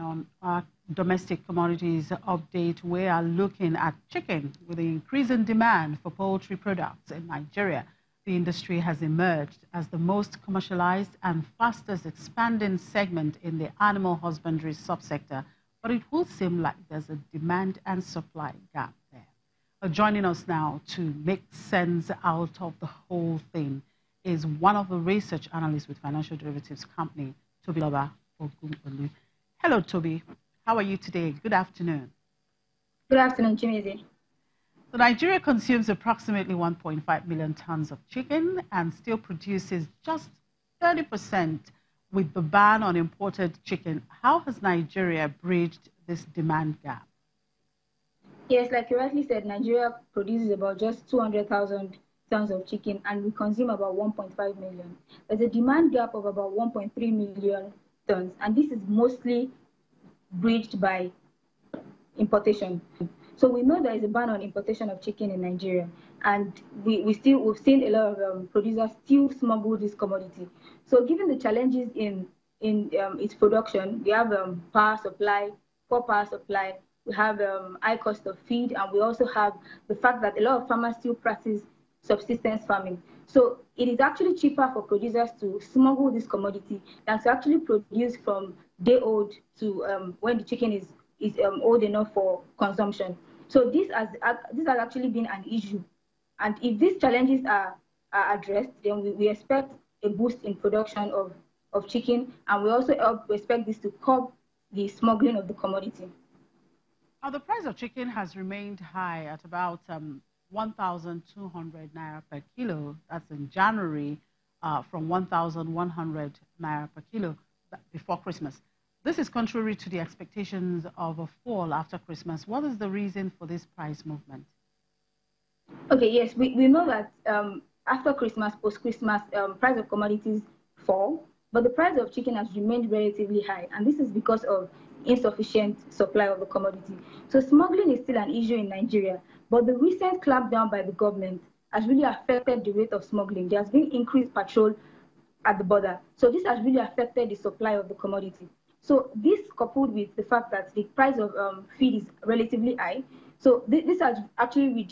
On our domestic commodities update, we are looking at chicken. With the increasing demand for poultry products in Nigeria, the industry has emerged as the most commercialized and fastest expanding segment in the animal husbandry subsector. But it will seem like there's a demand and supply gap there. Joining us now to make sense out of the whole thing is one of the research analysts with financial derivatives company, Tobiloba Ogunolu. Hello, Toby. How are you today? Good afternoon. Good afternoon, Chimeze. So Nigeria consumes approximately 1.5 million tons of chicken and still produces just 30% with the ban on imported chicken. How has Nigeria bridged this demand gap? Yes, like you rightly said, Nigeria produces about just 200,000 tons of chicken and we consume about 1.5 million. There's a demand gap of about 1.3 million tons, and this is mostly bridged by importation. So we know there is a ban on importation of chicken in Nigeria, and we've seen a lot of producers still smuggle this commodity. So given the challenges in its production, we have power supply, poor power supply, we have high cost of feed, and we also have the fact that a lot of farmers still practice subsistence farming. So it is actually cheaper for producers to smuggle this commodity than to actually produce from day old to when the chicken is old enough for consumption. So this has actually been an issue. And if these challenges are addressed, then we expect a boost in production of chicken, and we also expect this to curb the smuggling of the commodity. Now, the price of chicken has remained high at about 1,200 naira per kilo. That's in January, from 1,100 naira per kilo before Christmas. This is contrary to the expectations of a fall after Christmas. What is the reason for this price movement? Okay, yes, we know that after Christmas, post-Christmas, price of commodities fall, but the price of chicken has remained relatively high, and this is because of insufficient supply of the commodity. So smuggling is still an issue in Nigeria, but the recent clampdown by the government has really affected the rate of smuggling. There has been increased patrol at the border. So this has really affected the supply of the commodity. So this coupled with the fact that the price of feed is relatively high, so this has actually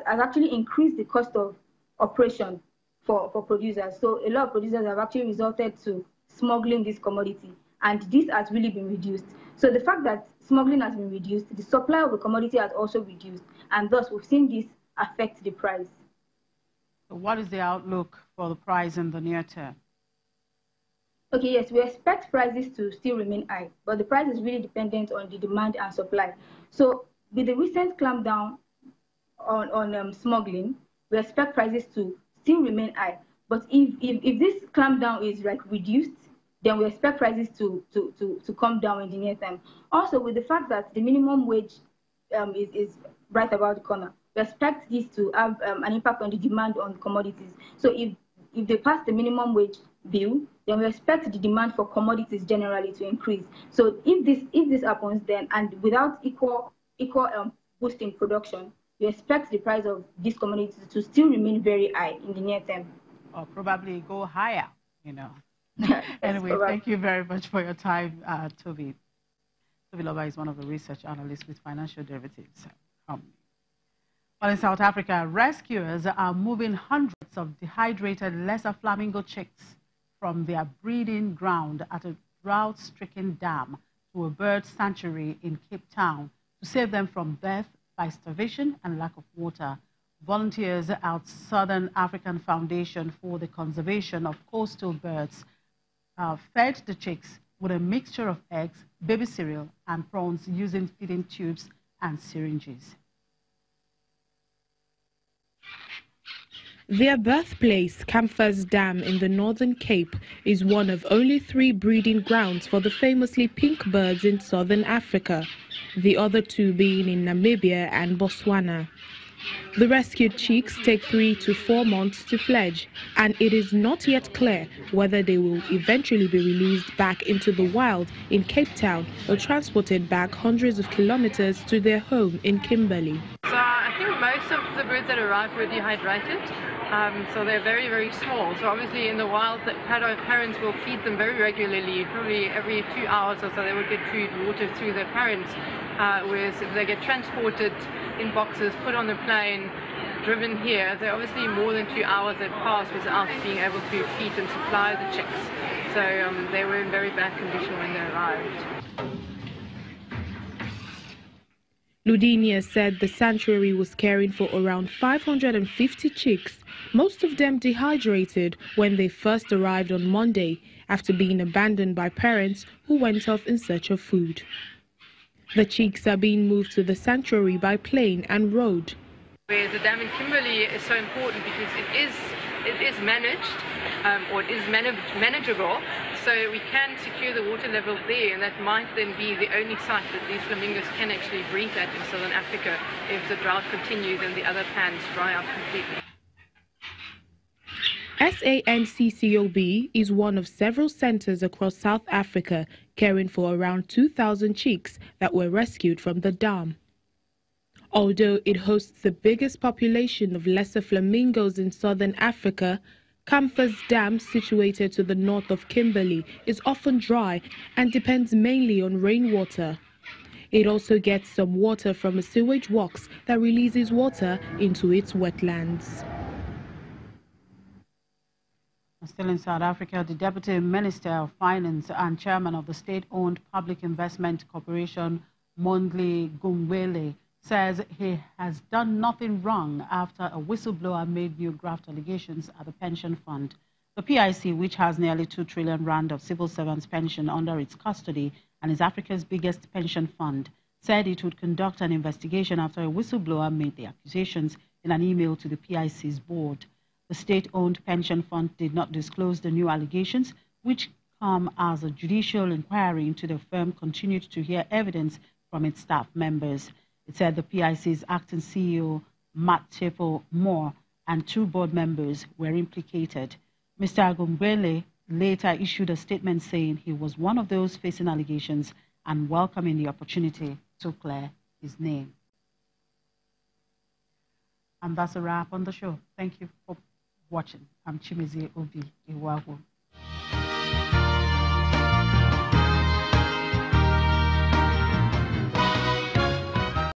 actually increased the cost of operation for producers. So a lot of producers have actually resorted to smuggling this commodity, and this has really been reduced. So the fact that smuggling has been reduced, the supply of the commodity has also reduced, and thus we've seen this affect the price. So what is the outlook for the price in the near term? Okay, yes, we expect prices to still remain high, but the price is really dependent on the demand and supply. So with the recent clampdown on smuggling, we expect prices to still remain high. But if this clampdown is reduced, then we expect prices to come down in the near term. Also, with the fact that the minimum wage is right about the corner, we expect this to have an impact on the demand on commodities. So if they pass the minimum wage bill, then we expect the demand for commodities generally to increase. So if this happens, then and without equal boost in production, we expect the price of these commodities to still remain very high in the near term. Or probably go higher, you know. Anyway, correct. Thank you very much for your time, Toby. Tobiloba is one of the research analysts with financial derivatives. Well, in South Africa, rescuers are moving hundreds of dehydrated lesser flamingo chicks from their breeding ground at a drought-stricken dam to a bird sanctuary in Cape Town to save them from death by starvation and lack of water. Volunteers at Southern African Foundation for the Conservation of Coastal Birds fed the chicks with a mixture of eggs, baby cereal, and prawns using feeding tubes and syringes. Their birthplace, Camphors Dam in the Northern Cape, is one of only 3 breeding grounds for the famously pink birds in southern Africa, the other 2 being in Namibia and Botswana. The rescued chicks take 3 to 4 months to fledge, and it is not yet clear whether they will eventually be released back into the wild in Cape Town or transported back hundreds of kilometers to their home in Kimberley. So I think most of the birds that arrived were dehydrated. So they're very, very small. So obviously in the wild, the parents will feed them very regularly, probably every 2 hours or so they will get food, water through their parents, whereas if they get transported in boxes, put on the plane, driven here, they're obviously more than 2 hours that pass without being able to feed and supply the chicks. So they were in very bad condition when they arrived. Ludinia said the sanctuary was caring for around 550 chicks, most of them dehydrated when they first arrived on Monday after being abandoned by parents who went off in search of food. The chicks are being moved to the sanctuary by plane and road. Whereas the dam in Kimberley is so important because it is managed, or it is manageable, so we can secure the water level there, and that might then be the only site that these flamingos can actually breed at in southern Africa if the drought continues and the other pans dry up completely. SANCCOB is one of several centers across South Africa caring for around 2,000 chicks that were rescued from the dam. Although it hosts the biggest population of lesser flamingos in southern Africa, Camphors Dam, situated to the north of Kimberley, is often dry and depends mainly on rainwater. It also gets some water from a sewage works that releases water into its wetlands. Still in South Africa, the Deputy Minister of Finance and Chairman of the state-owned Public Investment Corporation, Mondli Gungwele, says he has done nothing wrong after a whistleblower made new graft allegations at the pension fund. The PIC, which has nearly 2 trillion rand of civil servants' pension under its custody and is Africa's biggest pension fund, said it would conduct an investigation after a whistleblower made the accusations in an email to the PIC's board. The state-owned pension fund did not disclose the new allegations, which come as a judicial inquiry into the firm continued to hear evidence from its staff members. It said the PIC's acting CEO, Matt Tepo Moore, and 2 board members were implicated. Mr. Gungwele later issued a statement saying he was one of those facing allegations and welcoming the opportunity to clear his name. And that's a wrap on the show. Thank you for watching. I'm Chimezie Obi Iwagu.